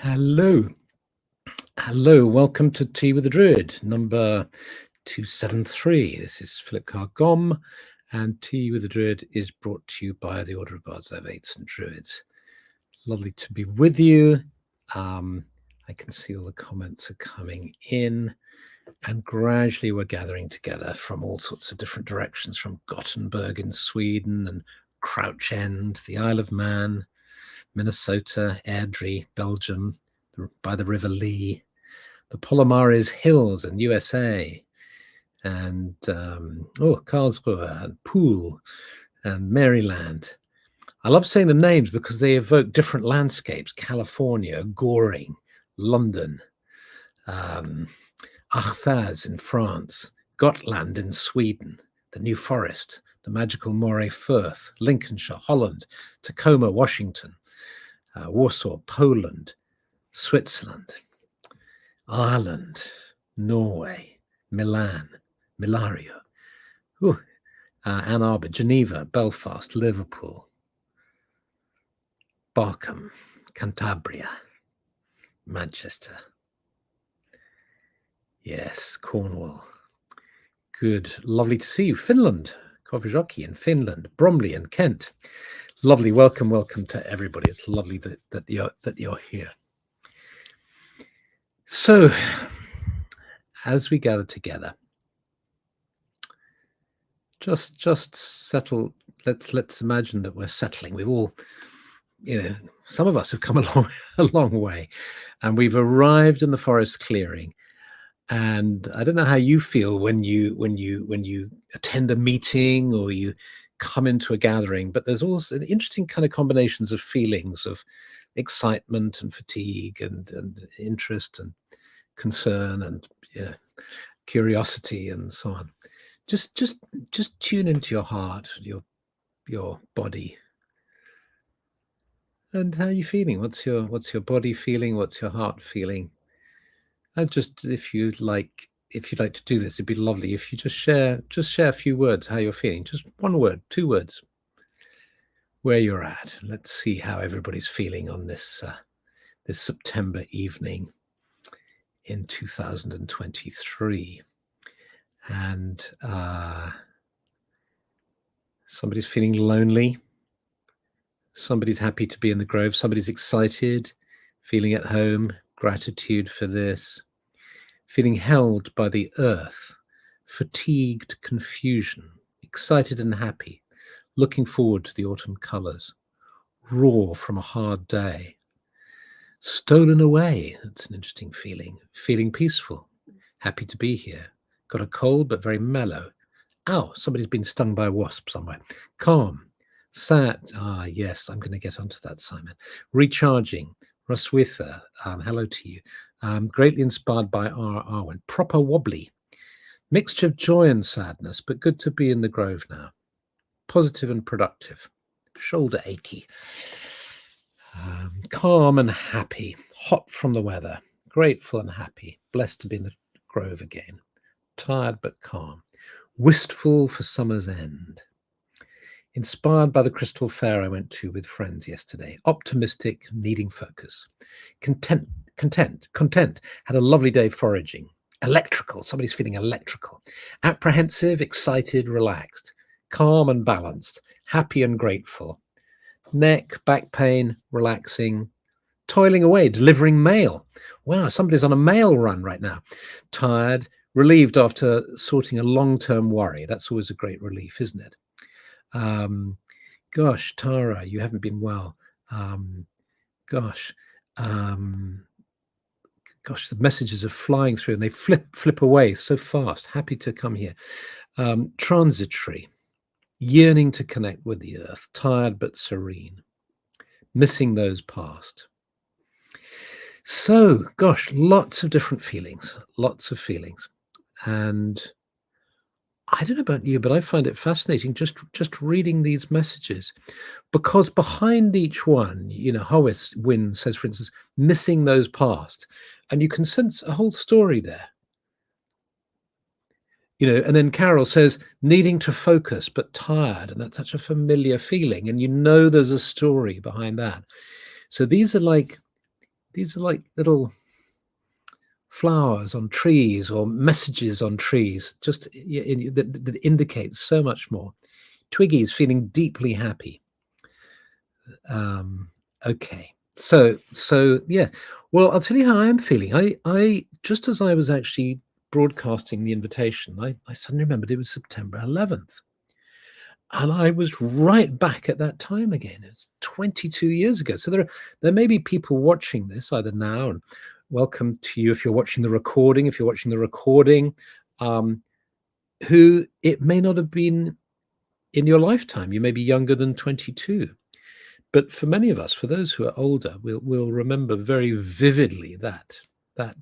Hello. Hello. Welcome to Tea with the Druid, number 273. This is Philip Carr-Gomm, and Tea with the Druid is brought to you by the Order of Bards, Ovates and Druids. Lovely to be with you. I can see all the comments are coming in, and gradually we're gathering together from all sorts of different directions, from Gothenburg in Sweden and Crouch End, the Isle of Man, Minnesota, Airdrie, Belgium, by the River Lee, the Palomares Hills in USA, and Karlsruhe and Poole and Maryland. I love saying the names because they evoke different landscapes: California, Goring, London, Achfaz in France, Gotland in Sweden, the New Forest, the magical Moray Firth, Lincolnshire, Holland, Tacoma, Washington, Warsaw, Poland, Switzerland, Ireland, Norway, Milan, Milario, Ann Arbor, Geneva, Belfast, Liverpool, Barkham, Cantabria, Manchester. Yes, Cornwall. Good, lovely to see you. Finland, Kovajoki in Finland, Bromley in Kent. Lovely, welcome to everybody. It's lovely that you're here. So, as we gather together, just settle. Let's imagine that we're settling. We've all, some of us have come a long way, and we've arrived in the forest clearing. And I don't know how you feel when you attend a meeting or you come into a gathering, but there's also interesting kind of combinations of feelings of excitement and fatigue and interest and concern and curiosity and so on. Just tune into your heart, your body, and how are you feeling. What's your body feeling? What's your heart feeling? And just if you'd like to do this, it'd be lovely if you just share a few words how you're feeling. Just one word, 2 words, where you're at. Let's see how everybody's feeling on this September evening in 2023. And somebody's feeling lonely. Somebody's happy to be in the grove. Somebody's excited, feeling at home. Gratitude for this. Feeling held by the earth. Fatigued confusion. Excited and happy. Looking forward to the autumn colours. Raw from a hard day. Stolen away. That's an interesting feeling. Feeling peaceful. Happy to be here. Got a cold, but very mellow. Ow, somebody's been stung by a wasp somewhere. Calm. Sad. Ah, yes, I'm going to get onto that, Simon. Recharging. Roswitha, hello to you. Greatly inspired by R. Arwen. Proper wobbly. Mixture of joy and sadness, but good to be in the grove now. Positive and productive. Shoulder achy. Calm and happy. Hot from the weather. Grateful and happy. Blessed to be in the grove again. Tired but calm. Wistful for summer's end. Inspired by the crystal fair I went to with friends yesterday. Optimistic, needing focus. Content. Had a lovely day foraging. Electrical. Somebody's feeling electrical. Apprehensive, excited, relaxed. Calm and balanced. Happy and grateful. Neck, back pain, relaxing. Toiling away, delivering mail. Wow, somebody's on a mail run right now. Tired, relieved after sorting a long-term worry. That's always a great relief, isn't it? Gosh, Tara, you haven't been well. Gosh, the messages are flying through and they flip away so fast. Happy to come here. Transitory, yearning to connect with the earth, tired but serene, missing those past. So, gosh, lots of different feelings, and I don't know about you, but I find it fascinating just reading these messages, because behind each one, Horace Wynne says, for instance, missing those past, and you can sense a whole story there. And then Carol says, needing to focus but tired, and that's such a familiar feeling, and there's a story behind that. So these are like these are like little flowers on trees or messages on trees, just that indicates so much more. Twiggy is feeling deeply happy. Okay, so yeah. Well, I'll tell you how I am feeling. I just as I was actually broadcasting the invitation, I suddenly remembered it was September 11th. And I was right back at that time again. It's 22 years ago. So there may be people watching this either now, and welcome to you if you're watching the recording. If you're watching the recording, who it may not have been in your lifetime. You may be younger than 22. But for many of us, for those who are older, we'll remember very vividly that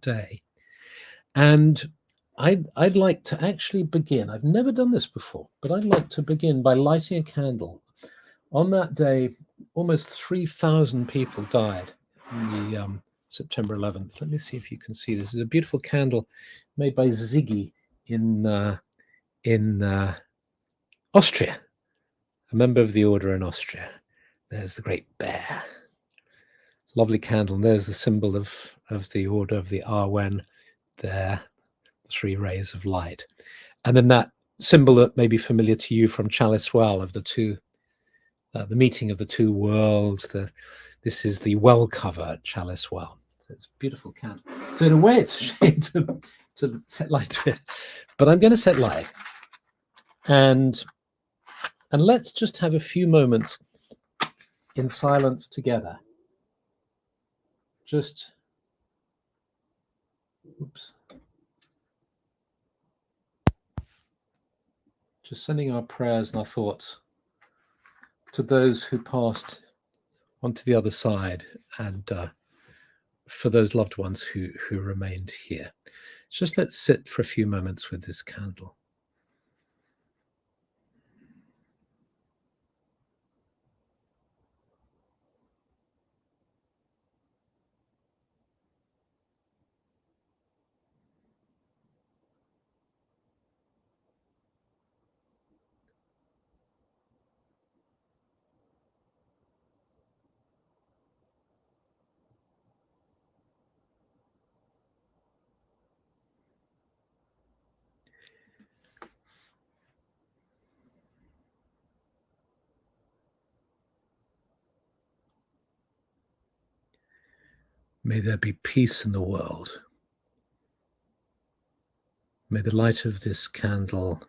day. And I'd like to actually begin. I've never done this before, but I'd like to begin by lighting a candle. On that day, almost 3,000 people died on the September 11th. Let me see if you can see this. This is a beautiful candle made by Ziggy in Austria, a member of the order in Austria. There's the great bear. Lovely candle. And there's the symbol of the order of the Arwen there, 3 rays of light. And then that symbol that may be familiar to you from Chalice Well of the two, the meeting of the two worlds. This is the well cover at Chalice Well. It's a beautiful candle. So in a way, it's a shame to set light to it, but I'm going to set light. And let's just have a few moments in silence together. Just, oops. Just sending our prayers and our thoughts to those who passed onto the other side, and for those loved ones who remained here. Just let's sit for a few moments with this candle. May there be peace in the world. May the light of this candle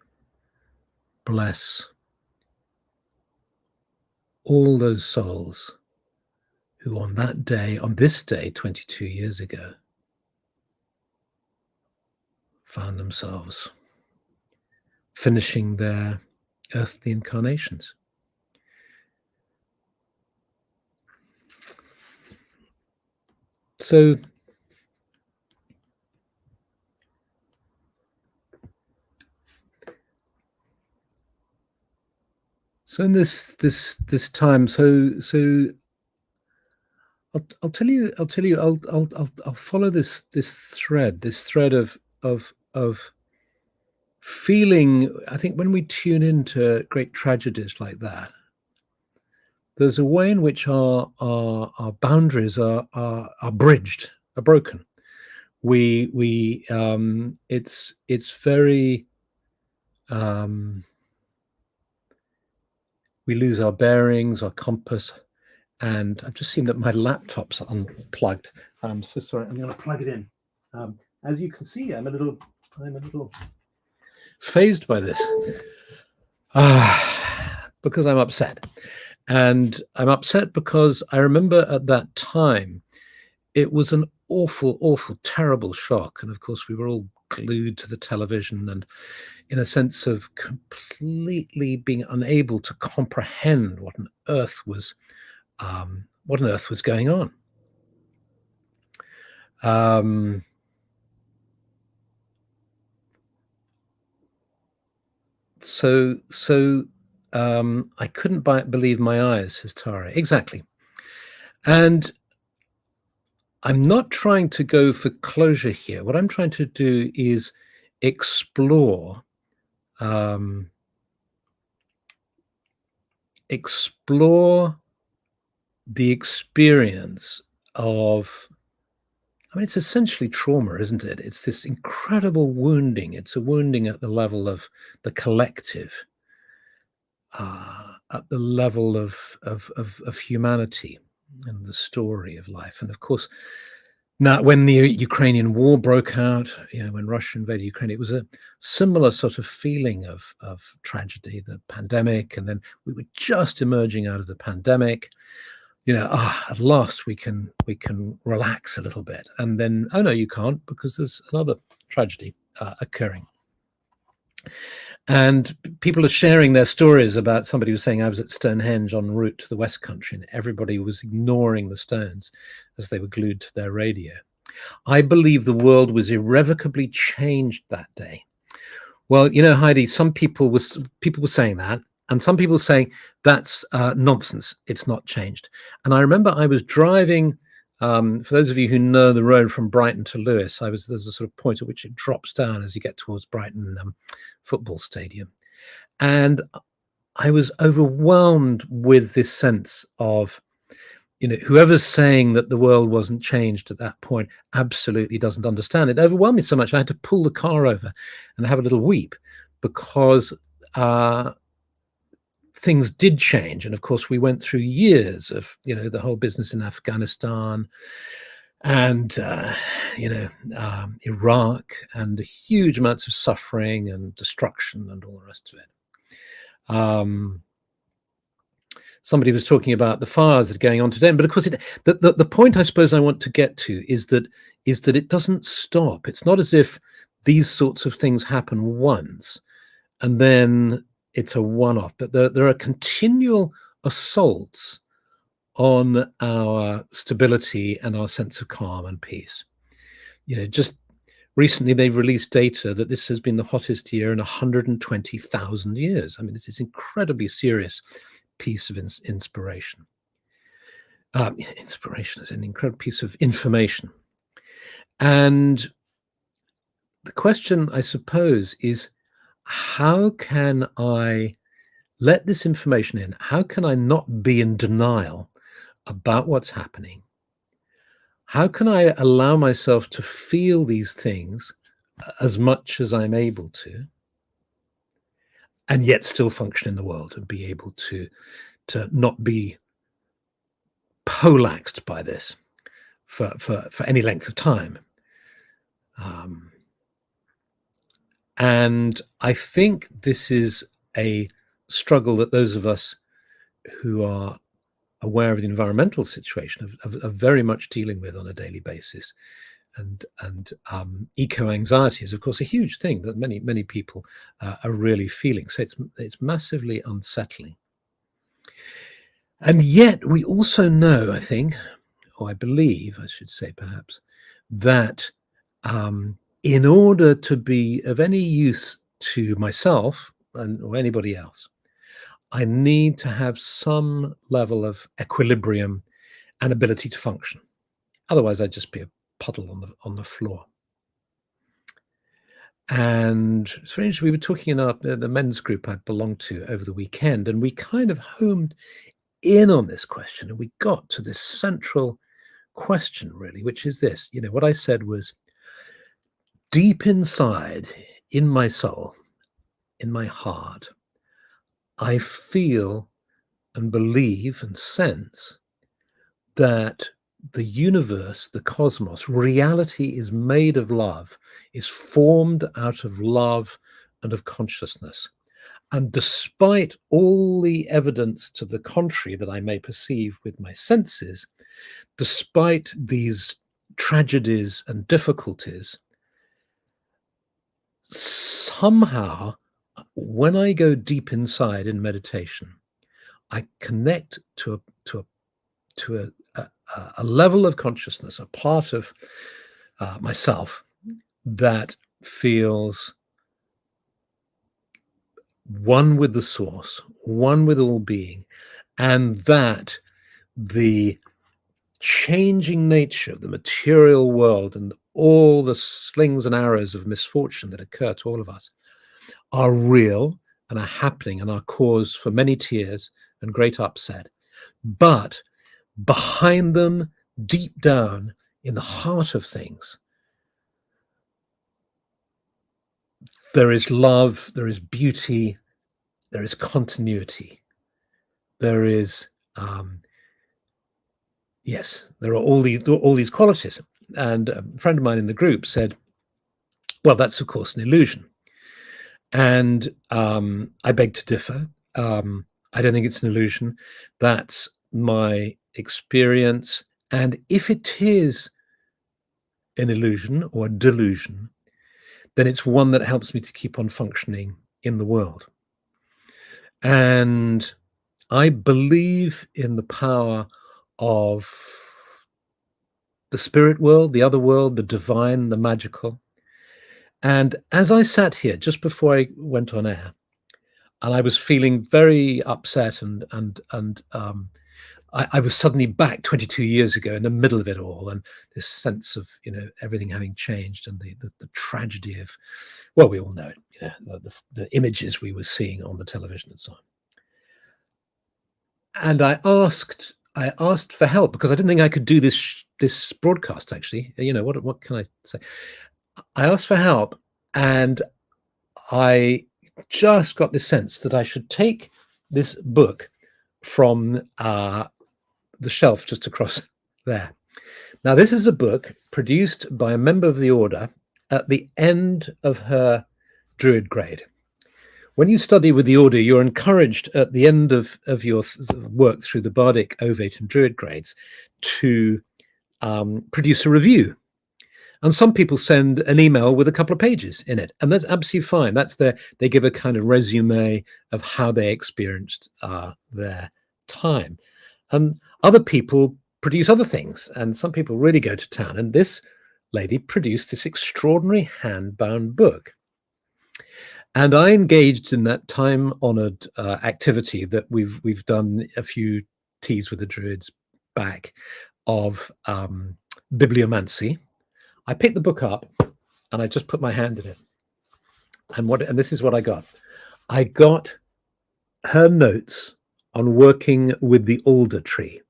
bless all those souls who on that day, on this day 22 years ago, found themselves finishing their earthly incarnations. So in this time, so I'll tell you I'll follow this thread of feeling. I think when we tune into great tragedies like that, there's a way in which our boundaries are bridged, are broken. It's very we lose our bearings, our compass. And I've just seen that my laptop's unplugged. I'm so sorry. I'm going to plug it in. As you can see, I'm a little phased by this because I'm upset. And I'm upset because I remember at that time, it was an awful, terrible shock. And of course, we were all glued to the television and in a sense of completely being unable to comprehend what on earth was going on. I couldn't believe my eyes, says Tara. Exactly. And I'm not trying to go for closure here. What I'm trying to do is explore the experience of I mean, it's essentially trauma, isn't it? It's this incredible wounding. It's a wounding at the level of the collective, at the level of humanity and the story of life. And of course, now when the Ukrainian war broke out, when Russia invaded Ukraine, it was a similar sort of feeling of tragedy, the pandemic, and then we were just emerging out of the pandemic. At last we can relax a little bit, and then, oh no, you can't, because there's another tragedy occurring. And people are sharing their stories about somebody who was saying, I was at Stonehenge en route to the West Country, and everybody was ignoring the stones as they were glued to their radio. I believe the world was irrevocably changed that day. Well, Heidi, some people were saying that, and some people saying that's nonsense. It's not changed. And I remember I was driving. For those of you who know the road from Brighton to Lewes, there's a sort of point at which it drops down as you get towards Brighton football stadium. And I was overwhelmed with this sense of, whoever's saying that the world wasn't changed at that point absolutely doesn't understand. It overwhelmed me so much I had to pull the car over and have a little weep, because things did change. And of course, we went through years of, the whole business in Afghanistan and, Iraq, and huge amounts of suffering and destruction and all the rest of it. Somebody was talking about the fires that are going on today, but of course, the point I suppose I want to get to is that it doesn't stop. It's not as if these sorts of things happen once and then it's a one-off, but there are continual assaults on our stability and our sense of calm and peace. Just recently they've released data that this has been the hottest year in 120,000 years. I mean, this is incredibly serious piece of inspiration. Inspiration is an incredible piece of information. And the question, I suppose, is, how can I let this information in? How can I not be in denial about what's happening? How can I allow myself to feel these things as much as I'm able to, and yet still function in the world and be able to not be polaxed by this for any length of time? And I think this is a struggle that those of us who are aware of the environmental situation are very much dealing with on a daily basis. And eco-anxiety is, of course, a huge thing that many people are really feeling. So it's massively unsettling. And yet we also know, I think, or I believe, I should say perhaps, that in order to be of any use to myself or anybody else, I need to have some level of equilibrium and ability to function. Otherwise, I'd just be a puddle on the floor. And it's very interesting. We were talking in the men's group I belonged to over the weekend, and we kind of homed in on this question, and we got to this central question, really, which is this. What I said was, deep inside, in my soul, in my heart, I feel and believe and sense that the universe, the cosmos, reality is made of love, is formed out of love and of consciousness. And despite all the evidence to the contrary that I may perceive with my senses, despite these tragedies and difficulties, somehow, when I go deep inside in meditation, I connect to a level of consciousness, a part of myself that feels one with the source, one with all being, and that the changing nature of the material world and all the slings and arrows of misfortune that occur to all of us are real and are happening and are cause for many tears and great upset. But behind them, deep down, in the heart of things, there is love, there is beauty, there is continuity, there is yes, there are all these qualities. And a friend of mine in the group said, well, that's of course an illusion. And I beg to differ. I don't think it's an illusion. That's my experience. And if it is an illusion or a delusion, then it's one that helps me to keep on functioning in the world. And I believe in the power of the spirit world, the other world, the divine, the magical. And as I sat here just before I went on air, and I was feeling very upset, and I was suddenly back 22 years ago in the middle of it all, and this sense of everything having changed, and the tragedy of, well, we all know it, the images we were seeing on the television and so on. And I asked for help because I didn't think I could do this broadcast. Actually, what can I say? I asked for help, and I just got this sense that I should take this book from the shelf just across there. Now, this is a book produced by a member of the order at the end of her Druid grade. When you study with the order, you're encouraged at the end of your work through the Bardic, Ovate, and Druid grades to produce a review. And some people send an email with a couple of pages in it, and that's absolutely fine. They give a kind of resume of how they experienced their time. And other people produce other things, and some people really go to town. And this lady produced this extraordinary hand-bound book. And I engaged in that time-honored activity that we've done a few teas with the Druids back of bibliomancy. I picked the book up and I just put my hand in it. And this is what I got. I got her notes on working with the alder tree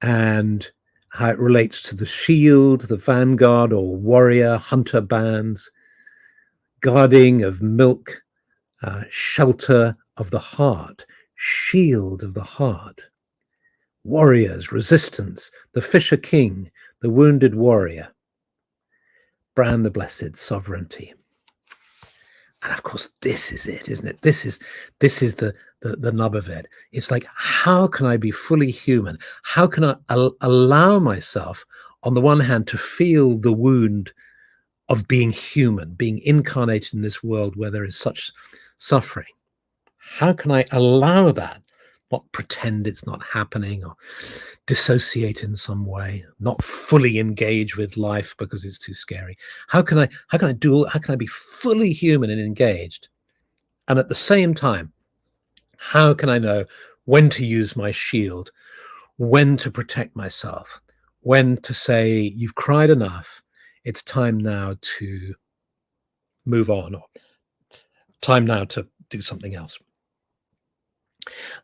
and how it relates to the shield, the vanguard or warrior hunter bands, guarding of milk, shelter of the heart, shield of the heart, warriors, resistance, the fisher king, the wounded warrior, Bran the blessed, sovereignty. And of course, this is it, isn't it? This is the nub of it. It's like, how can I be fully human? How can I allow myself, on the one hand, to feel the wound of being human, being incarnated in this world where there is such suffering? How can I allow that? Not pretend it's not happening or dissociate in some way, not fully engage with life because it's too scary. How can I be fully human and engaged? And at the same time, how can I know when to use my shield, when to protect myself, when to say, you've cried enough, it's time now to move on, or time now to do something else.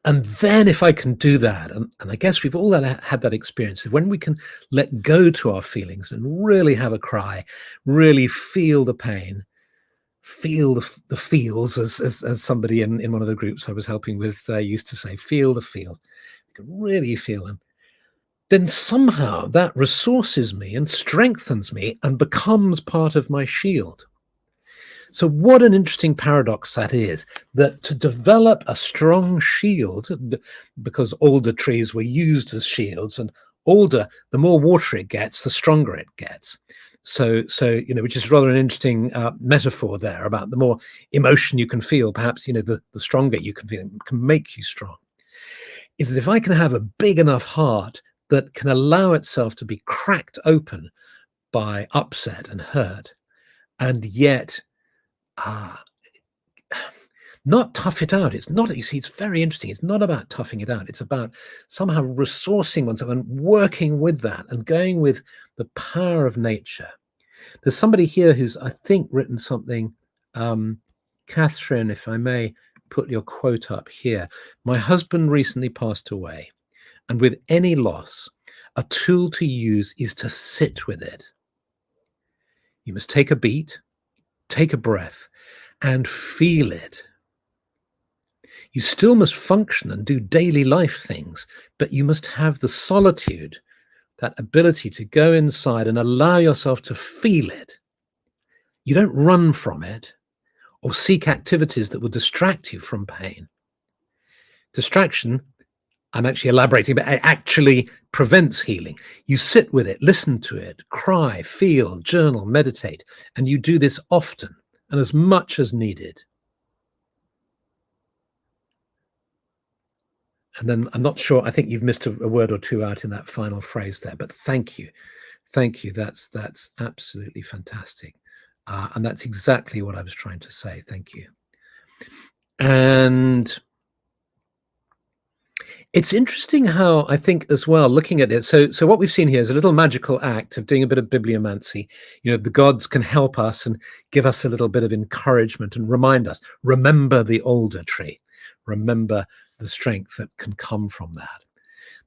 And then if I can do that, and I guess we've all had that experience, when we can let go to our feelings and really have a cry, really feel the pain, feel the feels, as somebody in one of the groups I was helping with used to say, feel the feels. You can really feel them. Then somehow that resources me and strengthens me and becomes part of my shield. So what an interesting paradox that is, that to develop a strong shield, because alder trees were used as shields, and alder, the more water it gets, the stronger it gets. So which is rather an interesting metaphor there about the more emotion you can feel, perhaps, the stronger you can feel, can make you strong. Is that if I can have a big enough heart that can allow itself to be cracked open by upset and hurt, and yet not tough it out. It's not, you see, it's very interesting. It's not about toughing it out. It's about somehow resourcing oneself and working with that and going with the power of nature. There's somebody here who's, I think, written something. Catherine, if I may put your quote up here. My husband recently passed away, and with any loss, a tool to use is to sit with it. You must take a beat, take a breath, and feel it. You still must function and do daily life things, but you must have the solitude, that ability to go inside and allow yourself to feel it. You don't run from it or seek activities that will distract you from pain. Distraction, I'm actually elaborating, but it actually prevents healing. You sit with it, listen to it, cry, feel, journal, meditate, and you do this often and as much as needed. And then I'm not sure, I think you've missed a word or two out in that final phrase there, but thank you. Thank you. That's absolutely fantastic. And that's exactly what I was trying to say. Thank you. And it's interesting how I think as well, looking at it. So what we've seen here is a little magical act of doing a bit of bibliomancy. You know, the gods can help us and give us a little bit of encouragement and remind us, remember the alder tree, remember the strength that can come from that,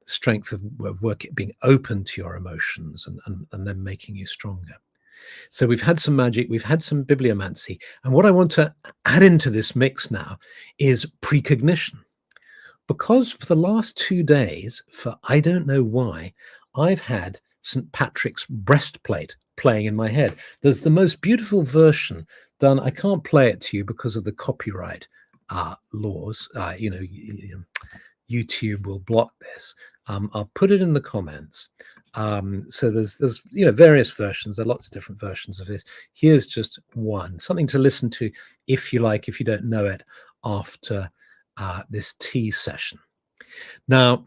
the strength of work, being open to your emotions and then making you stronger. So we've had some magic, we've had some bibliomancy. And what I want to add into this mix now is precognition. Because for the last 2 days, for I don't know why, I've had St. Patrick's breastplate playing in my head. There's the most beautiful version done. I can't play it to you because of the copyright laws. YouTube will block this. I'll put it in the comments. So there's various versions. There are lots of different versions of this. Here's just one, something to listen to if you like, if you don't know it, after this tea session. Now,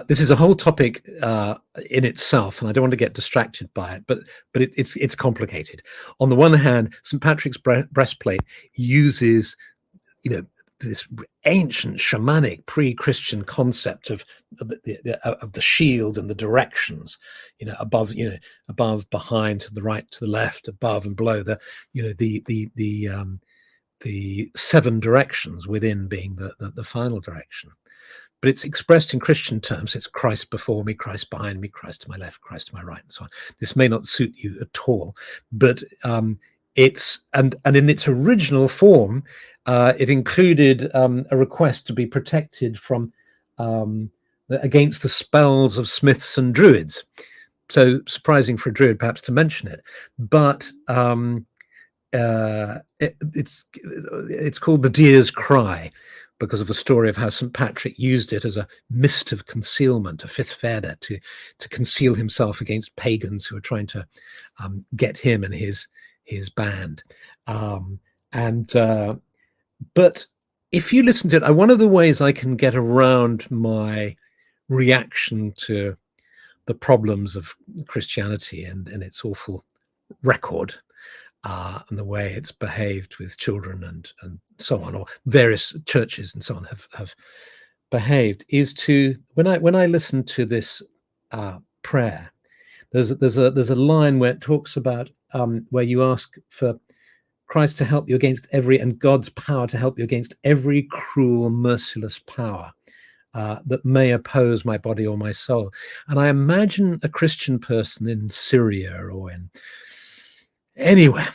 this is a whole topic in itself, and I don't want to get distracted by it, but it's complicated. On the one hand, St. Patrick's breastplate uses, this ancient shamanic pre-Christian concept of the shield and the directions, above, behind, to the right, to the left, above and below, the 7 directions, within being the final direction. But it's expressed in Christian terms. It's Christ before me, Christ behind me, Christ to my left, Christ to my right, and so on. This may not suit you at all, but it's and in its original form, it included a request to be protected from against the spells of smiths and druids. So surprising for a druid, perhaps, to mention it, but it's called the Deer's Cry because of a story of how St. Patrick used it as a mist of concealment, a fifth feather, to conceal himself against pagans who were trying to get him and his band. But if you listen to it, one of the ways I can get around my reaction to the problems of Christianity and its awful record, and the way it's behaved with children and so on, or various churches and so on have behaved, is to, when I listen to this prayer, there's a line where it talks about where you ask for Christ to help you against and God's power to help you against every cruel, merciless power that may oppose my body or my soul. And I imagine a Christian person in Syria or in anywhere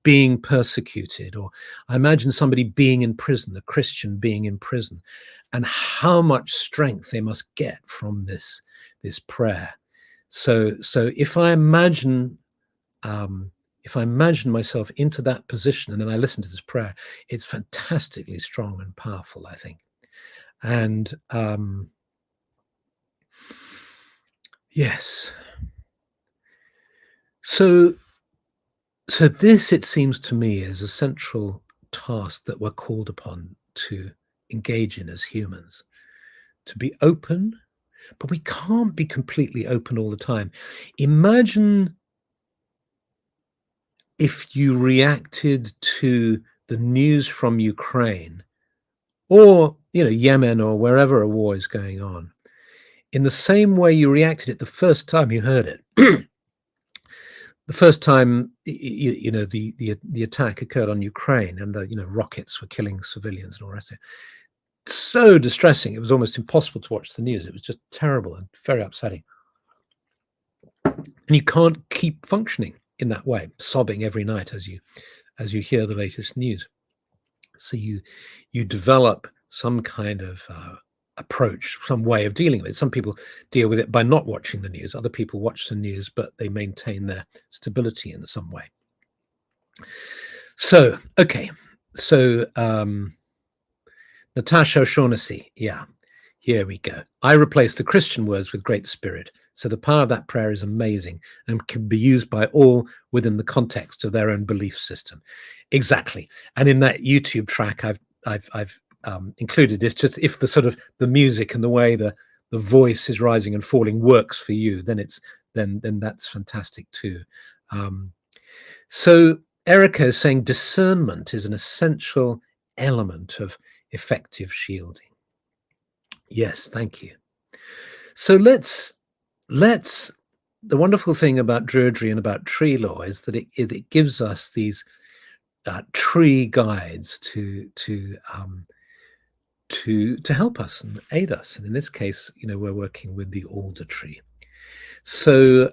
being persecuted, or I imagine somebody being in prison, a Christian being in prison, and how much strength they must get from this prayer. So if I imagine myself into that position and then I listen to this prayer, it's fantastically strong and powerful, I think. And yes. So this, it seems to me, is a central task that we're called upon to engage in as humans, to be open, but we can't be completely open all the time. Imagine if you reacted to the news from Ukraine or, Yemen or wherever a war is going on in the same way you reacted it the first time you heard it. The first time, the attack occurred on Ukraine, and the rockets were killing civilians and all the rest of it. so distressing. It was almost impossible to watch the news. It was just terrible and very upsetting. And you can't keep functioning in that way, sobbing every night as you hear the latest news. So you develop some kind of approach, some way of dealing with it. Some people deal with it by not watching the news. Other people watch the news, but they maintain their stability in some way. So, okay. So, Natasha O'Shaughnessy, yeah, here we go. I replace the Christian words with great spirit. So the power of that prayer is amazing and can be used by all within the context of their own belief system. Exactly. And in that YouTube track, I've included, it's just if the sort of the music and the way the voice is rising and falling works for you, then then that's fantastic too. So Erica is saying discernment is an essential element of effective shielding. Yes, thank you. So let's the wonderful thing about Druidry and about tree law is that it gives us these tree guides to help us and aid us. And in this case, we're working with the alder tree. So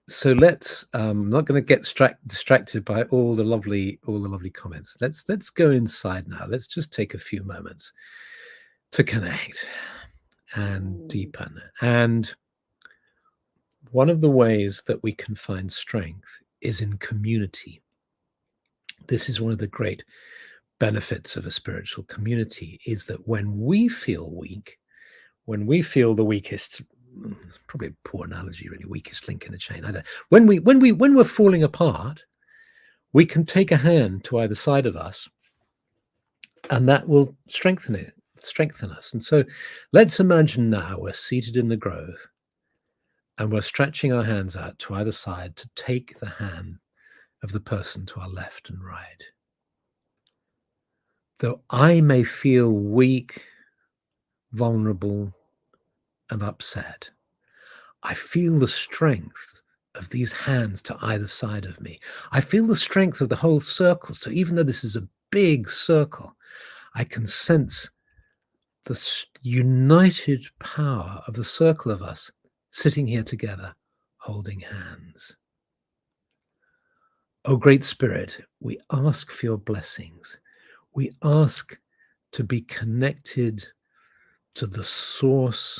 so let's I'm not going to get distracted by all the lovely comments. Let's go inside now. Let's just take a few moments to connect and deepen. And one of the ways that we can find strength is in community. This is one of the great benefits of a spiritual community, is that when we feel weak, when we feel the weakest, probably a poor analogy, really, weakest link in the chain. When we're falling apart, we can take a hand to either side of us, and that will strengthen us. And so let's imagine now we're seated in the grove and we're stretching our hands out to either side to take the hand of the person to our left and right. Though I may feel weak, vulnerable, and upset, I feel the strength of these hands to either side of me. I feel the strength of the whole circle. So even though this is a big circle, I can sense the united power of the circle of us sitting here together, holding hands. O Great Spirit, we ask for your blessings. We ask to be connected to the source,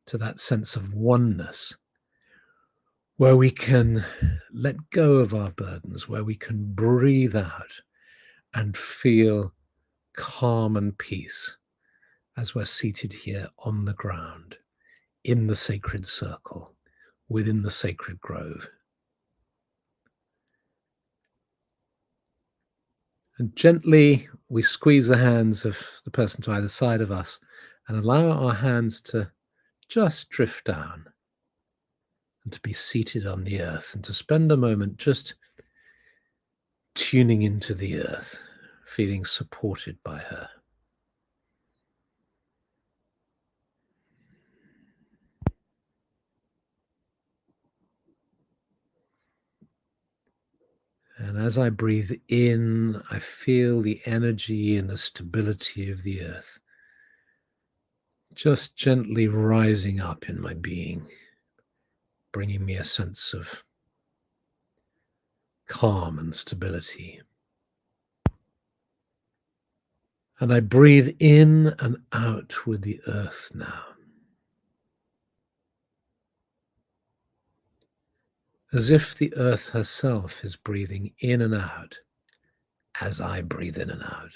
to that sense of oneness, where we can let go of our burdens, where we can breathe out and feel calm and peace as we're seated here on the ground, in the sacred circle, within the sacred grove. And gently we squeeze the hands of the person to either side of us and allow our hands to just drift down and to be seated on the earth and to spend a moment just tuning into the earth, feeling supported by her. And as I breathe in, I feel the energy and the stability of the earth just gently rising up in my being, bringing me a sense of calm and stability. And I breathe in and out with the earth now, as if the earth herself is breathing in and out as I breathe in and out.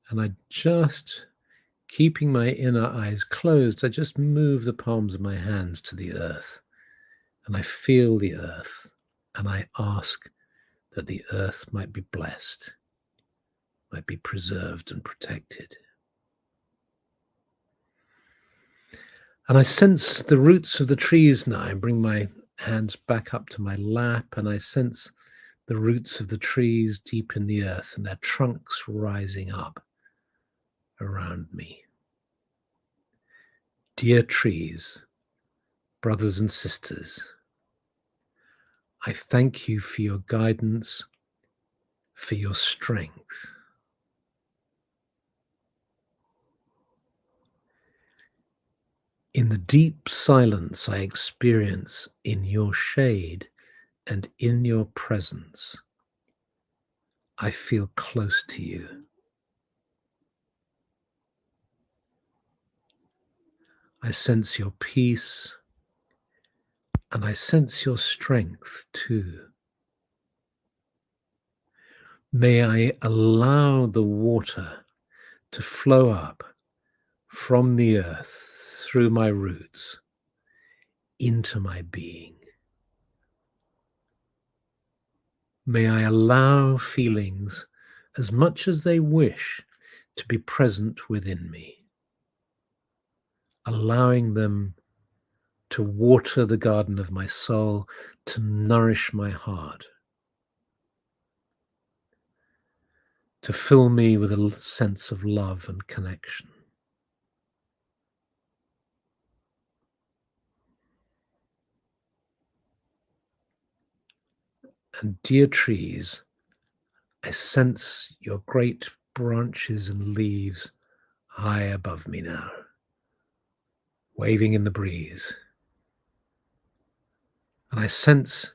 And I just, keeping my inner eyes closed, I just move the palms of my hands to the earth. And I feel the earth. And I ask that the earth might be blessed, might be preserved and protected. And I sense the roots of the trees now. I bring my hands back up to my lap and I sense the roots of the trees deep in the earth and their trunks rising up around me. Dear trees, brothers and sisters, I thank you for your guidance, for your strength. In the deep silence I experience in your shade and in your presence, I feel close to you. I sense your peace and I sense your strength too. May I allow the water to flow up from the earth through my roots into my being. May I allow feelings as much as they wish to be present within me, allowing them to water the garden of my soul, to nourish my heart, to fill me with a sense of love and connection. And dear trees, I sense your great branches and leaves high above me now, waving in the breeze. And I sense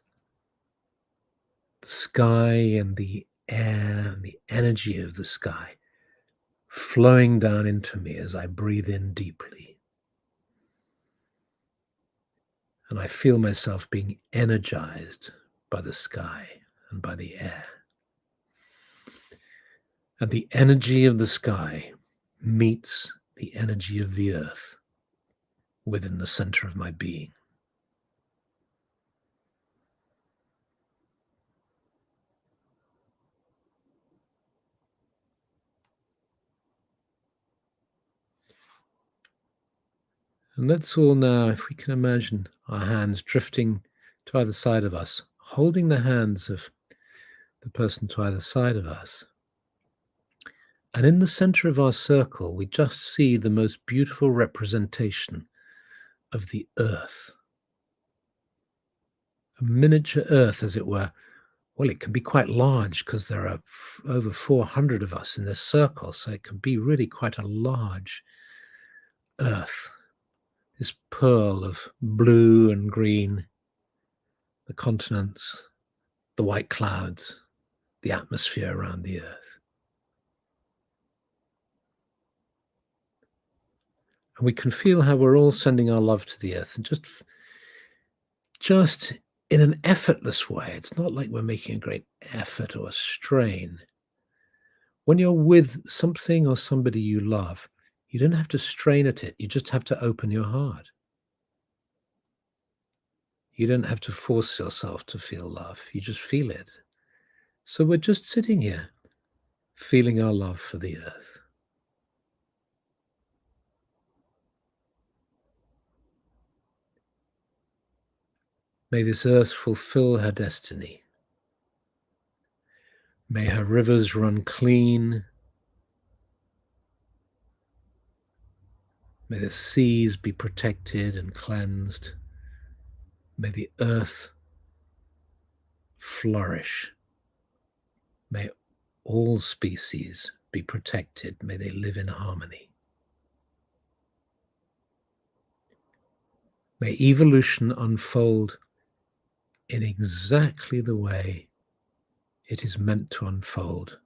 the sky and the air and the energy of the sky flowing down into me as I breathe in deeply. And I feel myself being energized by the sky and by the air. And the energy of the sky meets the energy of the earth within the center of my being. And let's all now, if we can imagine our hands drifting to either side of us, holding the hands of the person to either side of us. And in the center of our circle, we just see the most beautiful representation of the earth. A miniature earth, as it were. Well, it can be quite large because there are over 400 of us in this circle, so it can be really quite a large earth. This pearl of blue and green, the continents, the white clouds, the atmosphere around the earth. And we can feel how we're all sending our love to the earth and just in an effortless way. It's not like we're making a great effort or a strain. When you're with something or somebody you love, you don't have to strain at it. You just have to open your heart. You don't have to force yourself to feel love. You just feel it. So we're just sitting here, feeling our love for the earth. May this earth fulfill her destiny. May her rivers run clean. May the seas be protected and cleansed. May the earth flourish. May all species be protected. May they live in harmony. May evolution unfold in exactly the way it is meant to unfold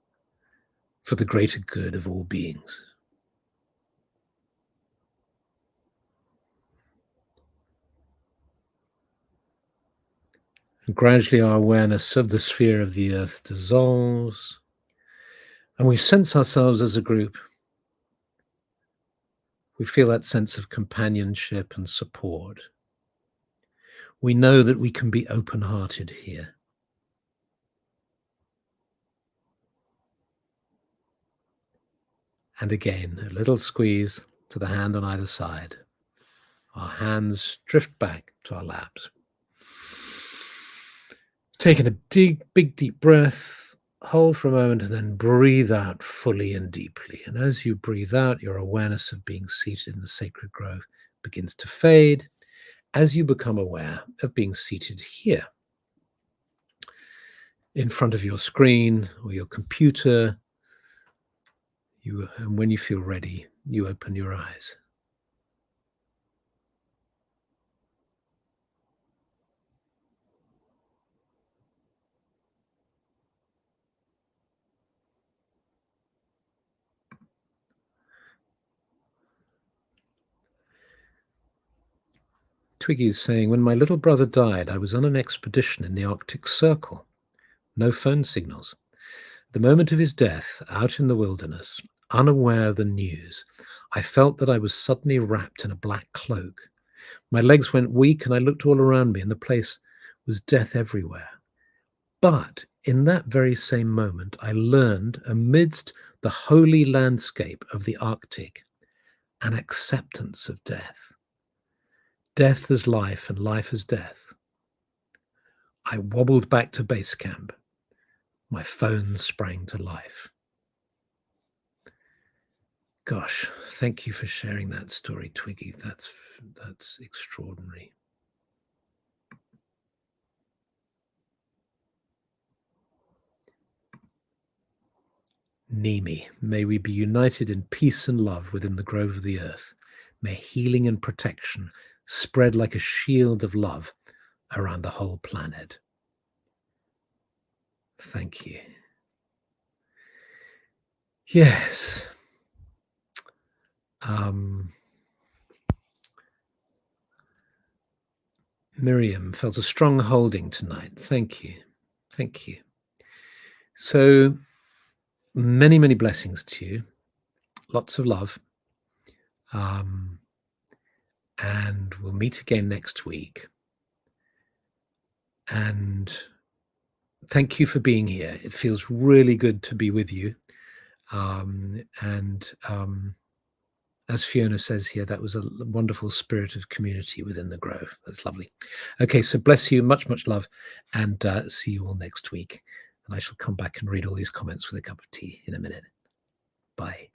for the greater good of all beings. And gradually our awareness of the sphere of the earth dissolves, and we sense ourselves as a group. We feel that sense of companionship and support. We know that we can be open-hearted here. And again, a little squeeze to the hand on either side. Our hands drift back to our laps. Taking a big deep breath, hold for a moment, and then breathe out fully and deeply. And as you breathe out, your awareness of being seated in the sacred grove begins to fade as you become aware of being seated here in front of your screen or your computer. And when you feel ready, you open your eyes. Twiggy is saying, when my little brother died, I was on an expedition in the Arctic Circle. No phone signals. The moment of his death, out in the wilderness, unaware of the news, I felt that I was suddenly wrapped in a black cloak. My legs went weak and I looked all around me and the place was death everywhere. But in that very same moment, I learned amidst the holy landscape of the Arctic an acceptance of death. Death as life and life as death. I wobbled back to base camp. My phone sprang to life. Gosh, thank you for sharing that story, Twiggy. That's extraordinary. Nemi, may we be united in peace and love within the grove of the earth. May healing and protection spread like a shield of love around the whole planet. Thank you. Yes. Miriam felt a strong holding tonight. Thank you. Thank you. So many, many blessings to you. Lots of love. And we'll meet again next week. And thank you for being here. It feels really good to be with you. As Fiona says here, that was a wonderful spirit of community within the grove. That's lovely. Okay, so bless you, much, much love, and see you all next week. And I shall come back and read all these comments with a cup of tea in a minute. Bye.